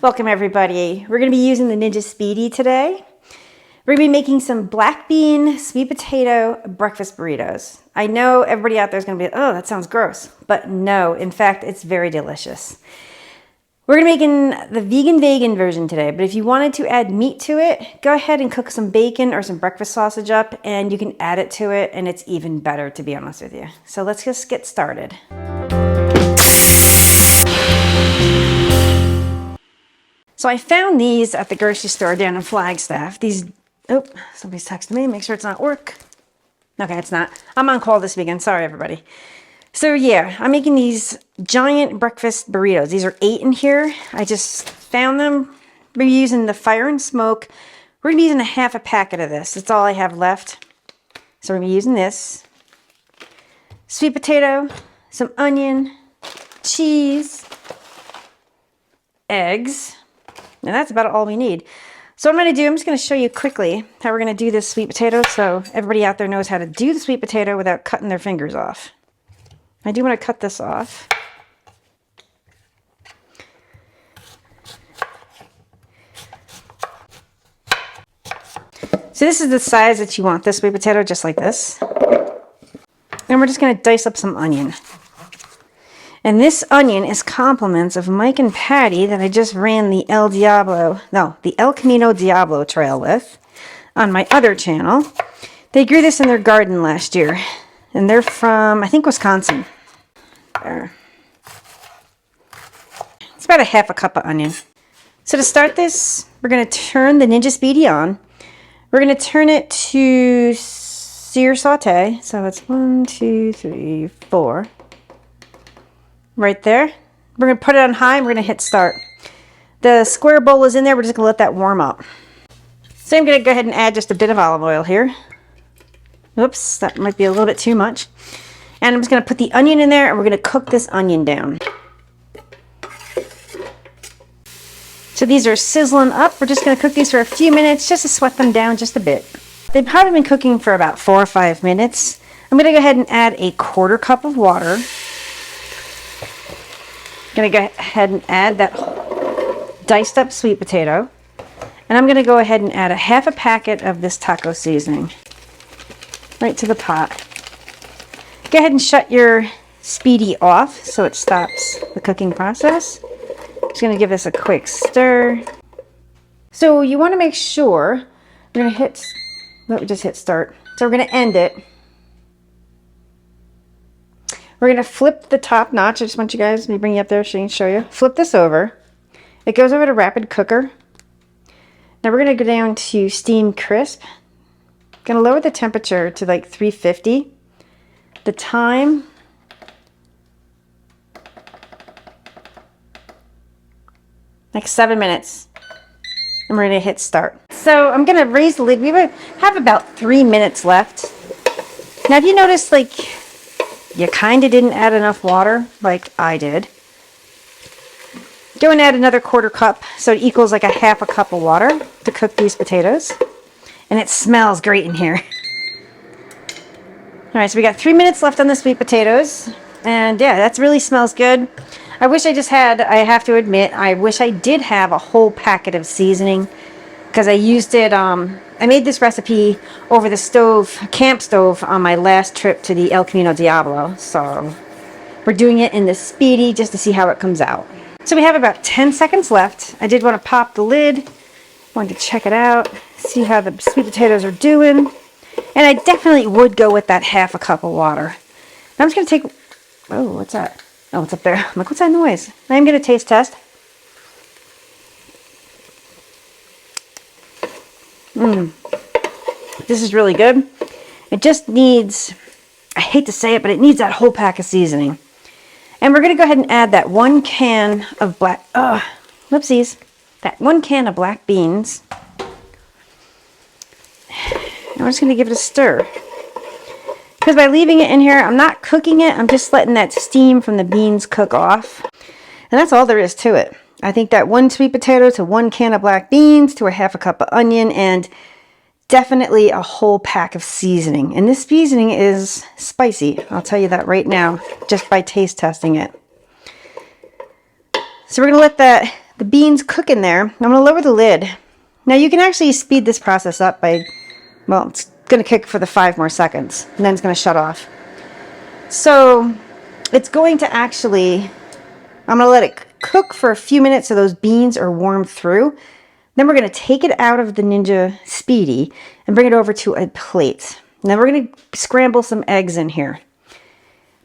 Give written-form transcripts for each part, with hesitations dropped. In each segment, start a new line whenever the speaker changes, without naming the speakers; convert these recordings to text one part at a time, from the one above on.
Welcome everybody. We're going to be using the Ninja SPEEDI today. We're going to be making some black bean, sweet potato breakfast burritos. I know everybody out there is going to be, oh, that sounds gross. But no, in fact, it's very delicious. We're going to be making the vegan version today, but if you wanted to add meat to it, go ahead and cook some bacon or some breakfast sausage up and you can add it to it and it's even better, to be honest with you. So let's just get started. So I found these at the grocery store down in Flagstaff. These, oh, somebody's texting me. Make sure it's not work. Okay, it's not. I'm on call this weekend. Sorry, everybody. So yeah, I'm making these giant breakfast burritos. These are 8 in here. I just found them. We're using the fire and smoke. We're gonna be using a half a packet of this. That's all I have left. So we're gonna be using this. Sweet potato, some onion, cheese, eggs. And that's about all we need. So what I'm going to do, I'm just going to show you quickly how we're going to do this sweet potato so everybody out there knows how to do the sweet potato without cutting their fingers off. I do want to cut this off. So this is the size that you want this sweet potato, just like this. And we're just going to dice up some onion. And this onion is compliments of Mike and Patty that I just ran the El Camino Diablo trail with on my other channel. They grew this in their garden last year. And they're from, I think, Wisconsin. There. It's about a half a cup of onion. So to start this, we're going to turn the Ninja SPEEDI on. We're going to turn it to sear saute. So it's 1, 2, 3, 4. Right there. We're going to put it on high and we're going to hit start. The square bowl is in there. We're just going to let that warm up. So I'm going to go ahead and add just a bit of olive oil here. Oops, that might be a little bit too much. And I'm just going to put the onion in there and we're going to cook this onion down. So these are sizzling up. We're just going to cook these for a few minutes just to sweat them down just a bit. They've probably been cooking for about 4 or 5 minutes. I'm going to go ahead and add a 1/4 cup of water. Going to go ahead and add that diced up sweet potato. And I'm going to go ahead and add a half a packet of this taco seasoning right to the pot. Go ahead and shut your SPEEDI off so it stops the cooking process. Just going to give this a quick stir. So you want to make sure we're going to hit, let me just hit start. So we're going to end it. We're going to flip the top notch. I just want you guys, let me bring you up there so I can show you. Flip this over. It goes over to rapid cooker. Now we're going to go down to steam crisp. Going to lower the temperature to like 350. The time, like 7 minutes. And we're going to hit start. So I'm going to raise the lid. We have about 3 minutes left. Now if you notice, like, you kind of didn't add enough water, like I did. Go and add another 1/4 cup, so it equals like a half a cup of water to cook these potatoes. And it smells great in here. All right, so we got 3 minutes left on the sweet potatoes. And yeah, that really smells good. I wish I just had, I have to admit, I wish I did have a whole packet of seasoning. Because I used it, I made this recipe over the stove, camp stove, on my last trip to the El Camino Diablo. So we're doing it in the SPEEDI just to see how it comes out. So we have about 10 seconds left. I did want to pop the lid. Wanted to check it out, see how the sweet potatoes are doing. And I definitely would go with that half a cup of water. Now I'm just going to take, oh, what's that? Oh, it's up there. I'm like, what's that noise? I'm going to taste test. This is really good. It just needs, I hate to say it, but it needs that whole pack of seasoning. And we're going to go ahead and add that 1 can of that 1 can of black beans. And we're just going to give it a stir. Because by leaving it in here, I'm not cooking it, I'm just letting that steam from the beans cook off. And that's all there is to it. I think that 1 sweet potato to 1 can of black beans to a half a cup of onion and definitely a whole pack of seasoning. And this seasoning is spicy. I'll tell you that right now, just by taste testing it. So we're going to let the beans cook in there. I'm going to lower the lid. Now you can actually speed this process up by, well, it's going to cook for the 5 more seconds, and then it's going to shut off. So it's going to actually, I'm going to let it cook for a few minutes so those beans are warmed through. Then we're going to take it out of the Ninja SPEEDI and bring it over to a plate. Now we're going to scramble some eggs in here.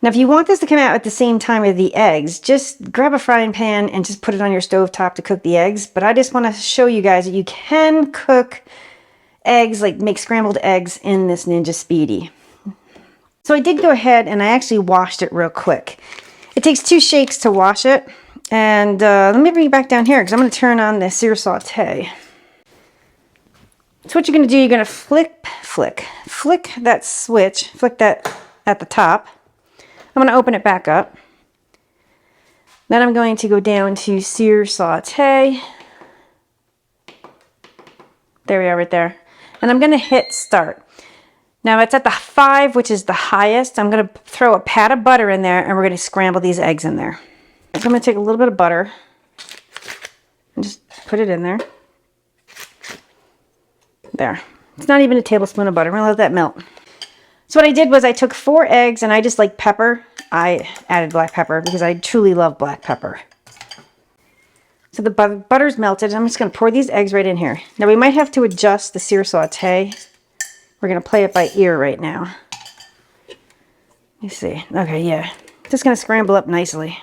Now if you want this to come out at the same time as the eggs, just grab a frying pan and just put it on your stove top to cook the eggs. But I just want to show you guys that you can cook eggs, like make scrambled eggs in this Ninja SPEEDI. So I did go ahead and I actually washed it real quick. It takes 2 shakes to wash it. And let me bring it back down here because I'm going to turn on the sear saute. So what you're going to do, you're going to flick that switch, flick that at the top. I'm going to open it back up. Then I'm going to go down to sear saute. There we are right there. And I'm going to hit start. Now it's at the 5, which is the highest. I'm going to throw a pat of butter in there and we're going to scramble these eggs in there. So I'm going to take a little bit of butter and just put it in there. There. It's not even a tablespoon of butter. I'm going to let that melt. So what I did was I took 4 eggs and I just like pepper. I added black pepper because I truly love black pepper. So the butter's melted. I'm just going to pour these eggs right in here. Now we might have to adjust the sear saute. We're going to play it by ear right now. Let me see. Okay, yeah. Just going to scramble up nicely.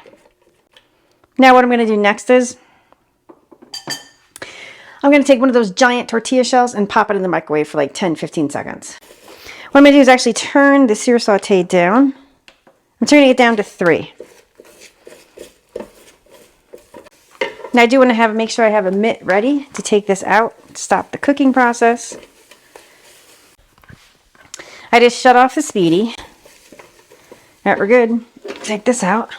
Now what I'm going to do next is I'm going to take one of those giant tortilla shells and pop it in the microwave for like 10-15 seconds. What I'm going to do is actually turn the sear saute down. I'm turning it down to 3. Now I do want to make sure I have a mitt ready to take this out, stop the cooking process. I just shut off the SPEEDI. All right, we're good. Take this out.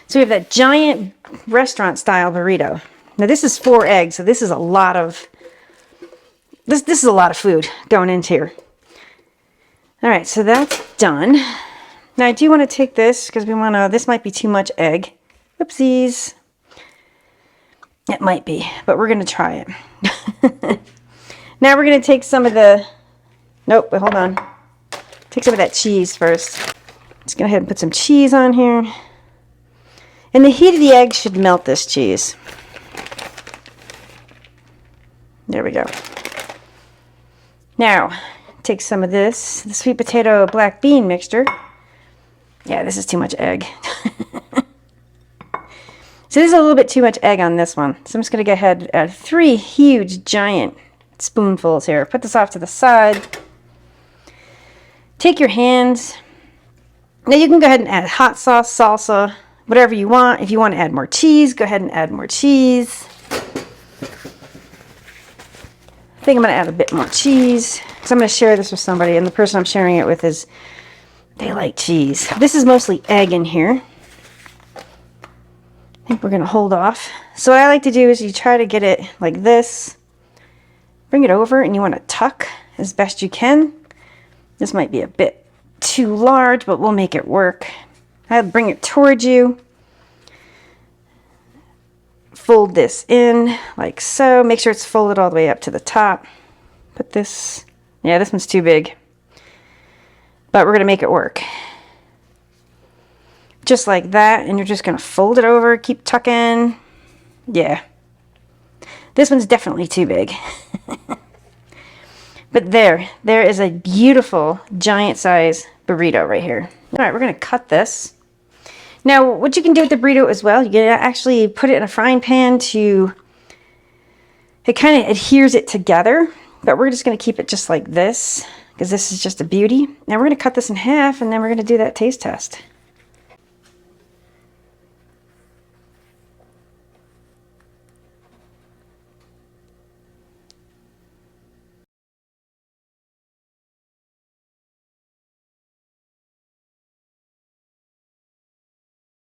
So we have that giant restaurant style burrito. Now this is 4 eggs, so this is a lot of this is a lot of food going into here. All right, so that's done. Now I do want to take this because we want to, this might be too much egg. Oopsies. It might be, but we're going to try it. Now we're going to take some of the, nope, hold on. Take some of that cheese first. Just go ahead and put some cheese on here. And the heat of the egg should melt this cheese. There we go. Now, take some of this, the sweet potato black bean mixture. Yeah, this is too much egg. So this is a little bit too much egg on this one. So I'm just going to go ahead and add 3 huge, giant spoonfuls here. Put this off to the side. Take your hands. Now you can go ahead and add hot sauce, salsa, whatever you want. If you want to add more cheese, go ahead and add more cheese. I think I'm going to add a bit more cheese because I'm going to share this with somebody, and the person I'm sharing it with is, they like cheese. This is mostly egg in here. I think we're going to hold off. So what I like to do is you try to get it like this. Bring it over and you want to tuck as best you can. This might be a bit too large, but we'll make it work. I'll bring it towards you. Fold this in like so. Make sure it's folded all the way up to the top. Put this, yeah, this one's too big. But we're going to make it work. Just like that, and you're just going to fold it over, keep tucking. Yeah. This one's definitely too big. But there is a beautiful giant size burrito right here. All right, we're going to cut this. Now, what you can do with the burrito as well, you can actually put it in a frying pan to, it kind of adheres it together, but we're just going to keep it just like this because this is just a beauty. Now we're going to cut this in half and then we're going to do that taste test.